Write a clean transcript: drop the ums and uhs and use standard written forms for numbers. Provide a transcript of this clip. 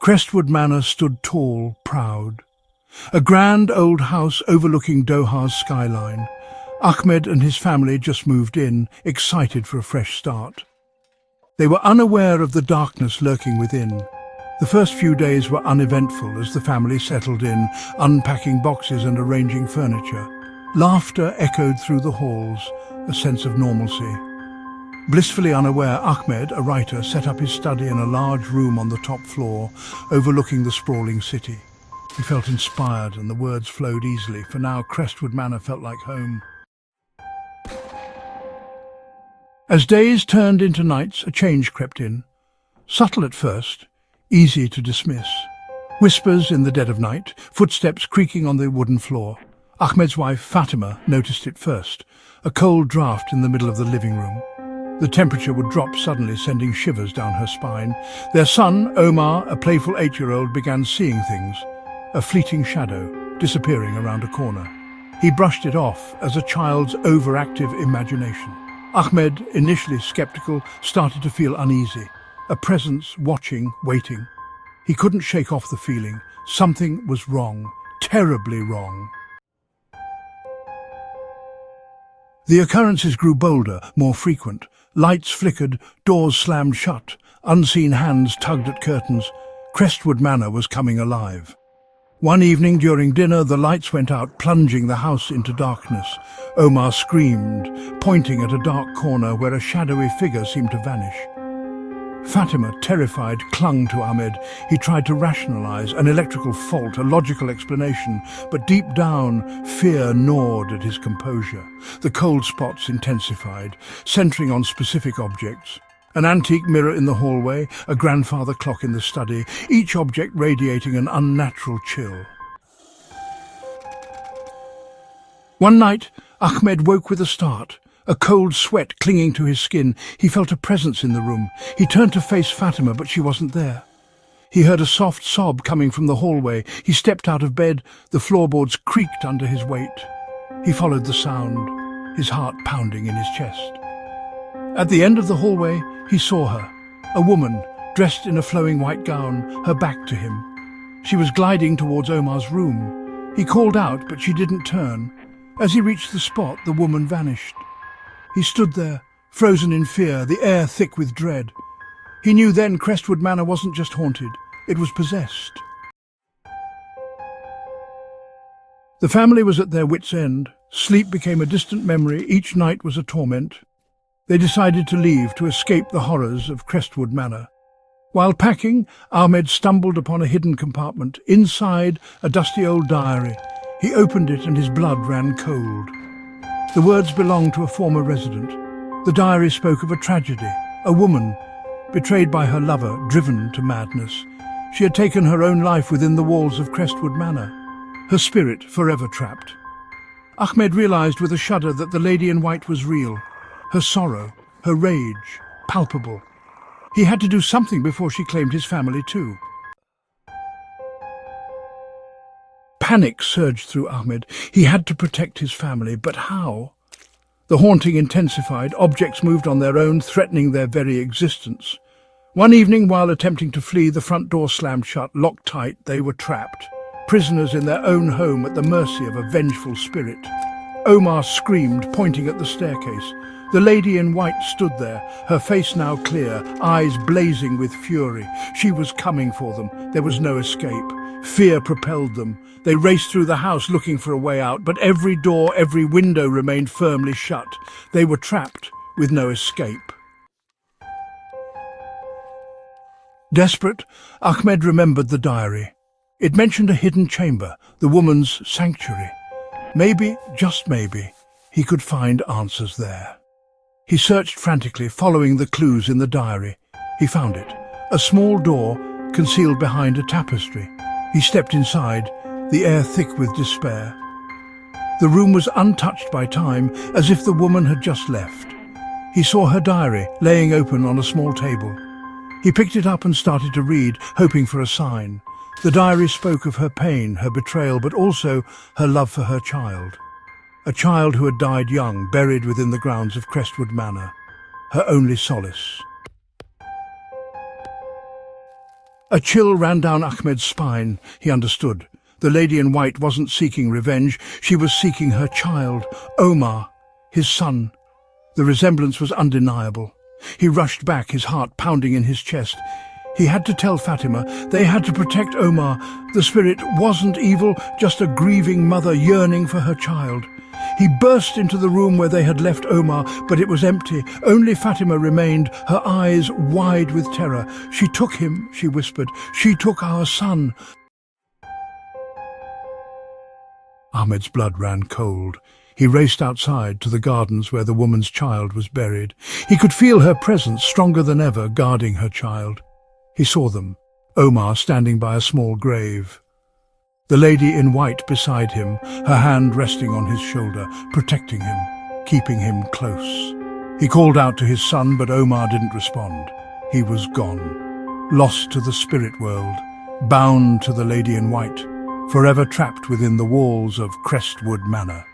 Crestwood Manor stood tall, proud. A grand old house overlooking Doha's skyline. Ahmed and his family just moved in, excited for a fresh start. They were unaware of the darkness lurking within. The first few days were uneventful as the family settled in, unpacking boxes and arranging furniture. Laughter echoed through the halls, a sense of normalcy. Blissfully unaware, Ahmed, a writer, set up his study in a large room on the top floor, overlooking the sprawling city. He felt inspired and the words flowed easily, for now Crestwood Manor felt like home. As days turned into nights, a change crept in. Subtle at first, easy to dismiss. Whispers in the dead of night, footsteps creaking on the wooden floor. Ahmed's wife, Fatima, noticed it first, a cold draft in the middle of the living room. The temperature would drop suddenly, sending shivers down her spine. Their son, Omar, a playful 8-year-old, began seeing things. A fleeting shadow, disappearing around a corner. He brushed it off as a child's overactive imagination. Ahmed, initially skeptical, started to feel uneasy. A presence watching, waiting. He couldn't shake off the feeling. Something was wrong, terribly wrong. The occurrences grew bolder, more frequent. Lights flickered, doors slammed shut, unseen hands tugged at curtains. Crestwood Manor was coming alive. One evening during dinner, the lights went out, plunging the house into darkness. Omar screamed, pointing at a dark corner where a shadowy figure seemed to vanish. Fatima, terrified, clung to Ahmed. He tried to rationalize an electrical fault, a logical explanation, but deep down, fear gnawed at his composure. The cold spots intensified, centering on specific objects. An antique mirror in the hallway, a grandfather clock in the study, each object radiating an unnatural chill. One night, Ahmed woke with a start. A cold sweat clinging to his skin. He felt a presence in the room. He turned to face Fatima, but she wasn't there. He heard a soft sob coming from the hallway. He stepped out of bed. The floorboards creaked under his weight. He followed the sound, his heart pounding in his chest. At the end of the hallway, he saw her, a woman dressed in a flowing white gown, her back to him. She was gliding towards Omar's room. He called out, but she didn't turn. As he reached the spot, the woman vanished. He stood there, frozen in fear, the air thick with dread. He knew then Crestwood Manor wasn't just haunted, it was possessed. The family was at their wits' end. Sleep became a distant memory, each night was a torment. They decided to leave to escape the horrors of Crestwood Manor. While packing, Ahmed stumbled upon a hidden compartment. Inside, a dusty old diary. He opened it and his blood ran cold. The words belonged to a former resident. The diary spoke of a tragedy, a woman, betrayed by her lover, driven to madness. She had taken her own life within the walls of Crestwood Manor, her spirit forever trapped. Ahmed realized with a shudder that the lady in white was real, her sorrow, her rage, palpable. He had to do something before she claimed his family too. Panic surged through Ahmed. He had to protect his family, but how? The haunting intensified. Objects moved on their own, threatening their very existence. One evening, while attempting to flee, the front door slammed shut. Locked tight, they were trapped. Prisoners in their own home at the mercy of a vengeful spirit. Omar screamed, pointing at the staircase. The lady in white stood there, her face now clear, eyes blazing with fury. She was coming for them. There was no escape. Fear propelled them. They raced through the house looking for a way out, but every door, every window remained firmly shut. They were trapped with no escape. Desperate, Ahmed remembered the diary. It mentioned a hidden chamber, the woman's sanctuary. Maybe, just maybe, he could find answers there. He searched frantically, following the clues in the diary. He found it, a small door concealed behind a tapestry. He stepped inside, the air thick with despair. The room was untouched by time, as if the woman had just left. He saw her diary laying open on a small table. He picked it up and started to read, hoping for a sign. The diary spoke of her pain, her betrayal, but also her love for her child. A child who had died young, buried within the grounds of Crestwood Manor. Her only solace. A chill ran down Ahmed's spine. He understood. The lady in white wasn't seeking revenge. She was seeking her child, Omar, his son. The resemblance was undeniable. He rushed back, his heart pounding in his chest. He had to tell Fatima. They had to protect Omar. The spirit wasn't evil, just a grieving mother yearning for her child. He burst into the room where they had left Omar, but it was empty. Only Fatima remained, her eyes wide with terror. "She took him," she whispered. "She took our son." Ahmed's blood ran cold. He raced outside to the gardens where the woman's child was buried. He could feel her presence, stronger than ever, guarding her child. He saw them, Omar standing by a small grave. The lady in white beside him, her hand resting on his shoulder, protecting him, keeping him close. He called out to his son, but Omar didn't respond. He was gone, lost to the spirit world, bound to the lady in white, forever trapped within the walls of Crestwood Manor.